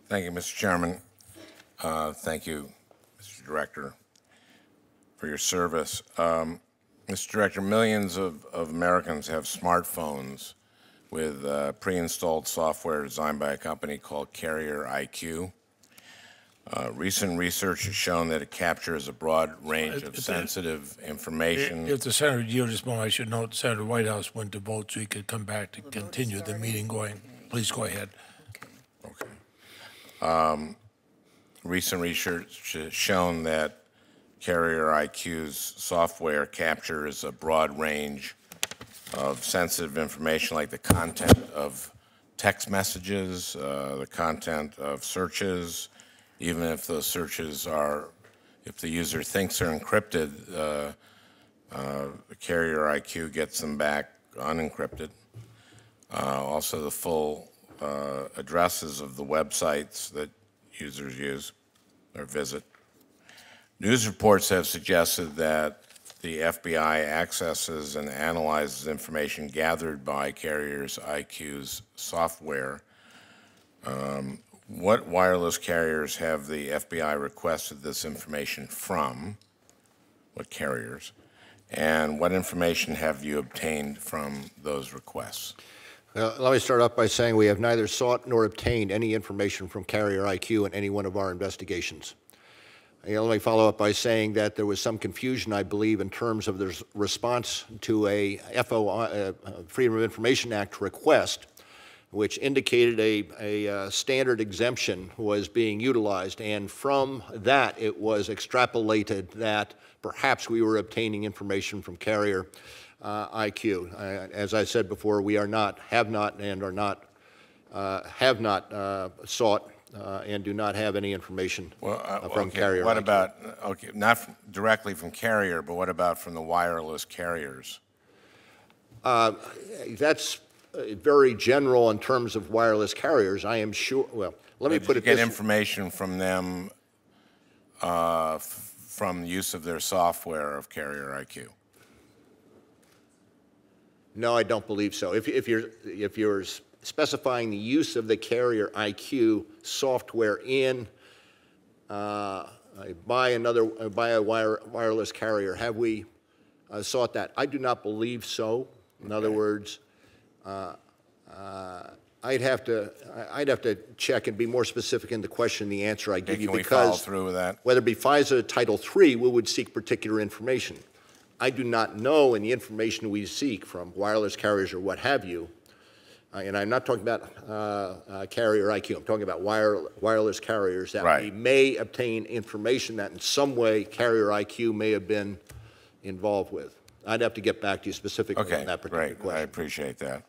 Thank you, Mr. Chairman. Thank you, Mr. Director, for your service. Mr. Director, millions of Americans have smartphones with pre-installed software designed by a company called Carrier IQ. Recent research has shown that it captures a broad range of sensitive information. If the Senator yields this moment, I should note Senator Whitehouse went to vote, so he could come back to continue the meeting going. Please go ahead. Okay. Recent research has shown that Carrier IQ's software captures a broad range of sensitive information like the content of text messages, the content of searches, even if those searches are, if the user thinks they're encrypted, the Carrier IQ gets them back unencrypted. Also the full addresses of the websites that users use or visit. News reports have suggested that the FBI accesses and analyzes information gathered by Carrier's IQ's software. What wireless carriers have the FBI requested this information from? What carriers? And what information have you obtained from those requests? Let me start off by saying we have neither sought nor obtained any information from Carrier IQ in any one of our investigations. Let me follow up by saying that there was some confusion, I believe, in terms of the response to a Freedom of Information Act request, which indicated a standard exemption was being utilized, and from that it was extrapolated that perhaps we were obtaining information from Carrier IQ. As I said before, we are not, have not, and are not, have not sought and do not have any information from Carrier. What IQ. about, not directly from Carrier, but what about from the wireless carriers? That's very general in terms of wireless carriers. I am sure, well, let me put it this way. Did you get information from them from use of their software of Carrier IQ? No, I don't believe so. If you're specifying the use of the Carrier IQ software in by a wireless carrier, have we sought that? I do not believe so. In other words, I'd have to check and be more specific in the question, the answer I give you, because because follow through with that? Whether it be FISA Title III, we would seek particular information. I do not know in the information we seek from wireless carriers or what have you, and I'm not talking about Carrier IQ, I'm talking about wireless carriers that we may obtain information that in some way Carrier IQ may have been involved with. I'd have to get back to you specifically on that particular question. I appreciate that.